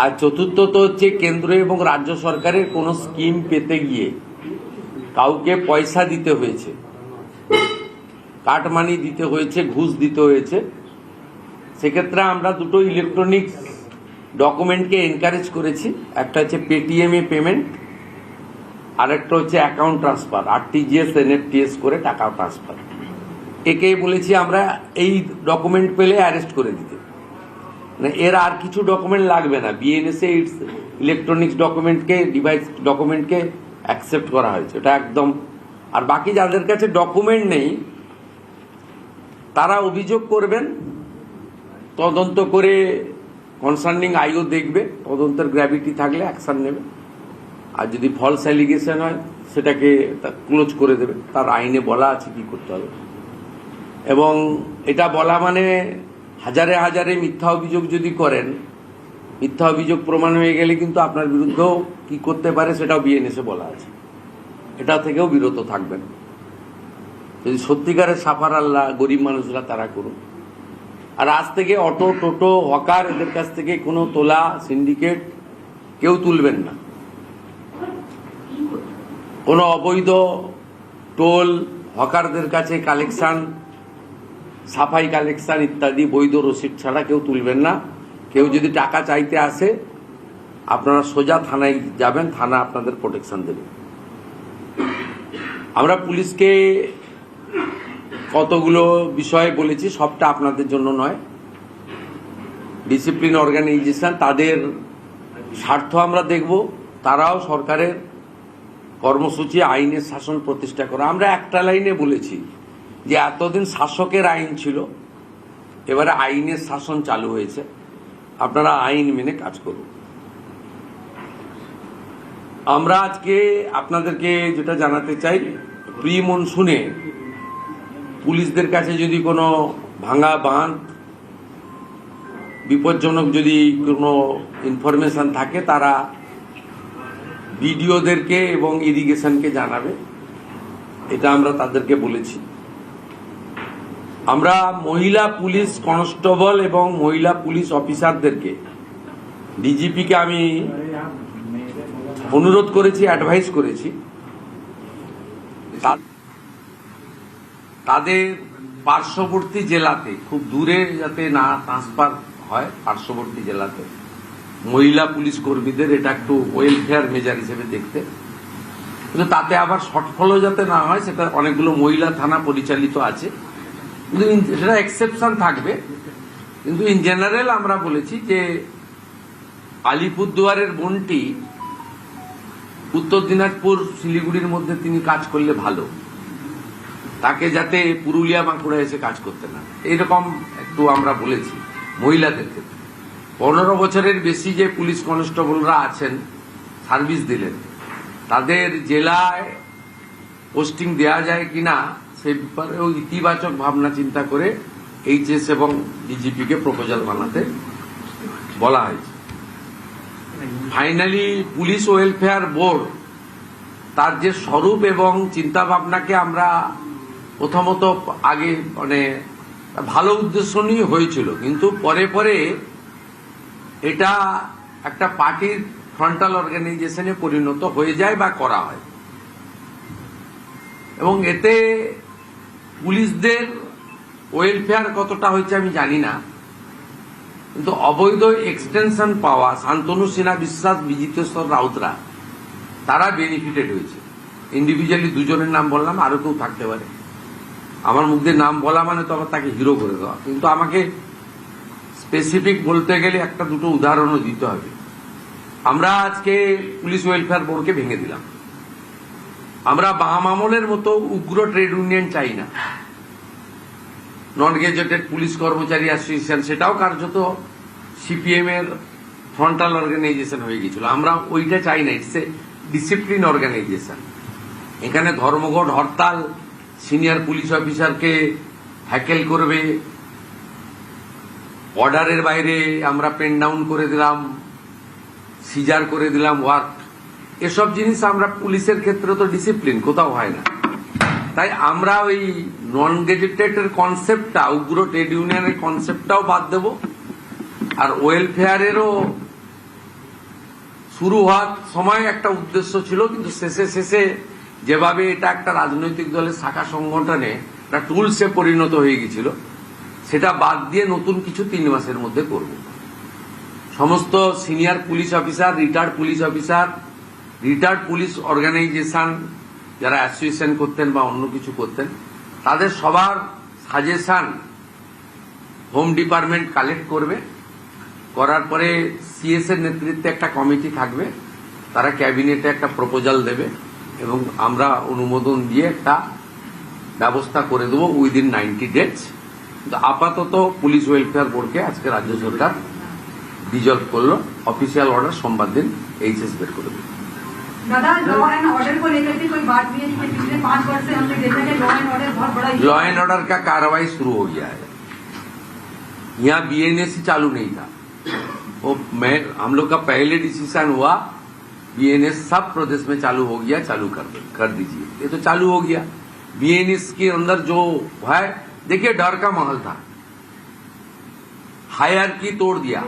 আর চতুর্থত হচ্ছে কেন্দ্র এবং রাজ্য সরকারের কোনো স্কিম পেতে গিয়ে কাউকে পয়সা দিতে হয়েছে, কাটমানি দিতে হয়েছে, ঘুষ দিতে হয়েছে, সেক্ষেত্রে আমরা দুটো ইলেকট্রনিক্স ডকুমেন্টকে এনকারেজ করেছি। একটা হচ্ছে পেটিএম এ পেমেন্ট, আর একটা হচ্ছে অ্যাকাউন্ট ট্রান্সফার, আরটিজিএস এনএফটিএস করে টাকা ট্রান্সফার। একে বলেছি আমরা এই ডকুমেন্ট পেলে অ্যারেস্ট করে দিতে, মানে এর আর কিছু ডকুমেন্ট লাগবে না। বিএনএসএ ইলেকট্রনিক্স ডকুমেন্টকে, ডিভাইস ডকুমেন্টকে অ্যাকসেপ্ট করা হয়েছে, এটা একদম। আর বাকি যাদের কাছে ডকুমেন্ট নেই তারা অভিযোগ করবেন, তদন্ত করে কনসার্নিং আইও দেখবে, তদন্তের গ্র্যাভিটি থাকলে অ্যাকশন নেবে, আর যদি ফলস অ্যালিগেশন হয় সেটাকে ক্লোজ করে দেবে। তার আইনে বলা আছে কি করতে হবে। এবং এটা বলা মানে হাজারে হাজারে মিথ্যা অভিযোগ যদি করেন, মিথ্যা অভিযোগ প্রমাণ হয়ে গেলে কিন্তু আপনার বিরুদ্ধেও কি করতে পারে সেটাও বিএনএসে বলা আছে, এটা থেকেও বিরত থাকবেন। যদি সত্যিকারের সাফার আল্লাহ গরিব মানুষরা তারা করুন। আর আজ থেকে অটো, টোটো, হকার এদের কাছ থেকে কোনো তোলা, সিন্ডিকেট কেউ তুলবেন না। কোনো অবৈধ টোল, হকারদের কাছে কালেকশন, সাফাই কালেকশন ইত্যাদি বৈধ রসিদ ছাড়া কেউ তুলবেন না। কেউ যদি টাকা চাইতে আসে আপনারা সোজা থানায় যাবেন, থানা আপনাদের প্রোটেকশন দেবে। আমরা পুলিশকে কতগুলো বিষয়ে বলেছি, সবটা আপনাদের জন্য নয়। ডিসিপ্লিন অর্গানাইজেশন, তাদের স্বার্থ আমরা দেখব, তারাও সরকারের কর্মসূচি আইনের শাসন প্রতিষ্ঠা করা। আমরা একটা লাইনে বলেছি যে এতদিন শাসকের আইন ছিল, এবারে আইনের শাসন চালু হয়েছে, আপনারা আইন মেনে কাজ করুন। আমরা আজকে আপনাদেরকে যেটা জানাতে চাই, প্রি মনসুনে পুলিশদের কাছে যদি কোনো ভাঙা বাঁধ, বিপজ্জনক যদি কোনো ইনফরমেশন থাকে তারা বিডিওদেরকে এবং ইরিগেশনকে জানাবে, এটা আমরা তাদেরকে বলেছি। আমরা মহিলা পুলিশ কনস্টেবল এবং মহিলা পুলিশ অফিসারদেরকে, ডিজিপিকে আমি অনুরোধ করেছি, অ্যাডভাইস করেছি, তাদের পার্শ্ববর্তী জেলাতে, খুব দূরে যাতে না ট্রান্সফার হয়, পার্শ্ববর্তী জেলাতে মহিলা পুলিশ কর্মীদের এটা একটু ওয়েলফেয়ার মেজার হিসেবে দেখতে। কিন্তু তাতে আবার শর্টফলও যাতে না হয়, সেটা অনেকগুলো মহিলা থানা পরিচালিত আছে, কিন্তু সেটা এক্সেপশন থাকবে। কিন্তু ইন জেনারেল আমরা বলেছি যে আলিপুরদুয়ারের বোনটি উত্তর দিনাজপুর শিলিগুড়ির মধ্যে তিনি কাজ করলে ভালো, তাকে যাতে পুরুলিয়া বাঁকুড়া এসে কাজ করতে না, এইরকম একটু আমরা বলেছি। মহিলাদের ক্ষেত্রে 15 বছরের বেশি যে পুলিশ কনস্টেবলরা আছেন, সার্ভিস দিলেন, তাদের জেলায় পোস্টিং দেওয়া যায় কিনা সে ব্যাপারেও ইতিবাচক ভাবনা চিন্তা করে এইচএস এবং ডিজিপিকে প্রপোজাল বানাতে বলা হয়েছে। ফাইনালি পুলিশ ওয়েলফেয়ার বোর্ড তার যে স্বরূপ এবং চিন্তা ভাবনাকে আমরা প্রথমত আগে মানে ভালো উদ্দেশ্য নিয়ে হয়েছিল, কিন্তু পরে পরে এটা একটা পার্টির ফ্রন্টাল অর্গানাইজেশনে পরিণত হয়ে যায় বা করা হয়। এবং এতে পুলিশদের ওয়েলফেয়ার কতটা হয়েছে আমি জানি না, কিন্তু অবৈধ এক্সটেনশন পাওয়া শান্তনু সিনহা বিশ্বাস, বিজিতেশ্বর রাউতরা, তারা বেনিফিটেড হয়েছে। ইন্ডিভিজুয়ালি দুজনের নাম বললাম, আরো কেউ থাকতে পারে। আমার মুখ দিয়ে নাম বলা মানে তো আবার তাকে হিরো করে দেওয়া, কিন্তু আমাকে স্পেসিফিক বলতে গেলে একটা দুটো উদাহরণও দিতে হবে। আমরা আজকে পুলিশ ওয়েলফেয়ার বোর্ডকে ভেঙে দিলাম। আমরা বাম আমলের মতো উগ্র ট্রেড ইউনিয়ন চাই না। নন গেজেটেড পুলিশ কর্মচারী অ্যাসোসিয়েশন, সেটাও কার্যত সিপিএম এর ফ্রন্টাল অর্গানাইজেশন হয়ে গিয়েছিল। আমরা ওইটা চাই না, ইটস এ ডিসিপ্লিন অর্গানাইজেশন। এখানে ধর্মঘট, হরতাল, সিনিয়র পুলিশ অফিসারকে হ্যাকেল করবে, অর্ডারের বাইরে আমরা পেন ডাউন করে দিলাম, সিজার করে দিলাম ওয়ার্ক, এসব জিনিস আমরা পুলিশের ক্ষেত্রে তো ডিসিপ্লিন কোথাও হয় না। তাই আমরা ওই নন গেজেটেডের কনসেপ্টটা, উগ্র ট্রেড ইউনিয়নের কনসেপ্টটাও বাদ দেব, আর ওয়েলফেয়ারেরও শুরু হওয়ার সময় একটা উদ্দেশ্য ছিল, কিন্তু শেষে শেষে যেভাবে এটা একটা রাজনৈতিক দলের শাখা সংগঠনে একটা টুলসে পরিণত হয়ে গেছিল, সেটা বাদ দিয়ে নতুন কিছু 3 মাসের মধ্যে করব। সমস্ত senior police officer, retired police officer, retired police organisation যারা অ্যাসোসিয়েশন করতেন বা অন্য কিছু করতেন, তাদের সবার সাজেশন হোম ডিপার্টমেন্ট কালেক্ট করবে। করার পরে সিএস এর নেতৃত্বে একটা কমিটি থাকবে, তারা ক্যাবিনেটে একটা প্রপোজাল দেবে এবং আমরা অনুমোদন দিয়ে একটা ব্যবস্থা করে দেবো উইদিন 90 ডেজ। কিন্তু আপাতত পুলিশ ওয়েলফেয়ার বোর্ডকে আজকে রাজ্য সরকার ডিজলভ করলো, অফিসিয়াল অর্ডার সোमवार दिन এইচএস বের করে দেবে। दादा, लॉ एंड ऑर्डर को लेकर के कोई बात नहीं है कि पिछले 5 वर्ष से हमने देखा है लॉ एंड ऑर्डर बहुत बड़ा लॉ एंड ऑर्डर का कार्रवाई शुरू हो गया है। यहाँ बीएनएस ही चालू नहीं था, वो हम लोग का पहले डिसीजन हुआ बीएनएस सब प्रदेश में चालू हो गया, चालू कर दीजिए। ये तो चालू हो गया। बीएनएस के अंदर जो है, देखिए डर का माहौल था, हायरार्की तोड़ दिया,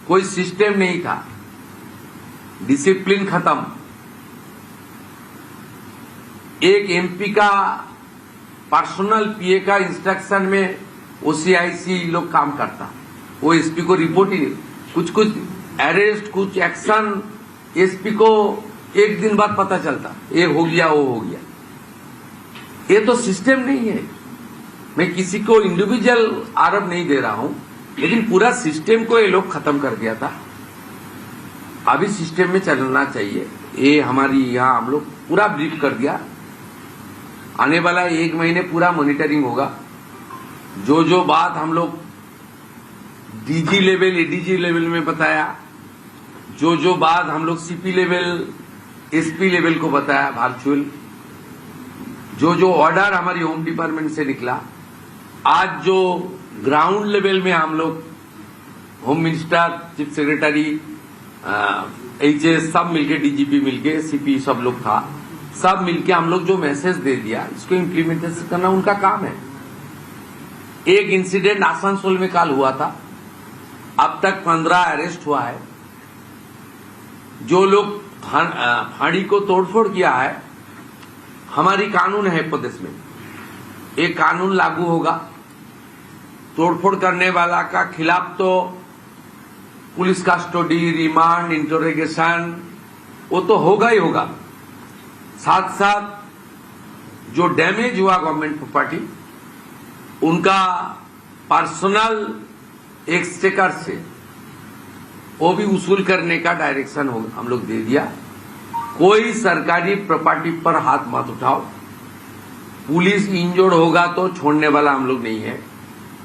कोई सिस्टम नहीं था, डिसिप्लिन खत्म। एक एमपी का पर्सनल पीए का इंस्ट्रक्शन में ओसीआईसी लोग काम करता, वो एसपी को रिपोर्ट ही, कुछ अरेस्ट, कुछ एक्शन एसपी को 1 दिन बाद पता चलता, ये हो गया वो हो गया। ये तो सिस्टम नहीं है। मैं किसी को इंडिविजुअल आरोप नहीं दे रहा हूं, लेकिन पूरा सिस्टम को ये लोग खत्म कर दिया था। अभी सिस्टम में चलना चाहिए। ये हमारी यहाँ हम लोग पूरा ब्रीफ कर दिया। आने वाला 1 महीने पूरा मॉनिटरिंग होगा। जो बात हम लोग डीजी लेवल, एडीजी लेवल में बताया, जो बात हम लोग सीपी लेवल, एसपी लेवल को बताया वर्चुअल, जो ऑर्डर हमारी होम डिपार्टमेंट से निकला, आज जो ग्राउंड लेवल में हम लोग home minister, chief secretary, HS सब मिलके, डीजीपी मिलके, सीपी सब लोग था, सब मिलके हम लोग जो मैसेज दे दिया, इसको इम्प्लीमेंटेशन करना उनका काम है। एक इंसिडेंट आसनसोल में कल हुआ था, अब तक 15 अरेस्ट हुआ है। जो लोग फाड़ी को तोड़फोड़ किया है, हमारी कानून है प्रदेश में, एक कानून लागू होगा। तोड़फोड़ करने वाला का खिलाफ तो पुलिस कस्टडी, रिमांड, इंटरोगेशन वो तो होगा ही होगा। साथ साथ जो डैमेज हुआ गवर्नमेंट प्रॉपर्टी, उनका पर्सनल एक्सचेकर से वो भी वसूल करने का डायरेक्शन हम लोग दे दिया। कोई सरकारी प्रॉपर्टी पर हाथ मत उठाओ। पुलिस इंजर्ड होगा तो छोड़ने वाला हम लोग नहीं है।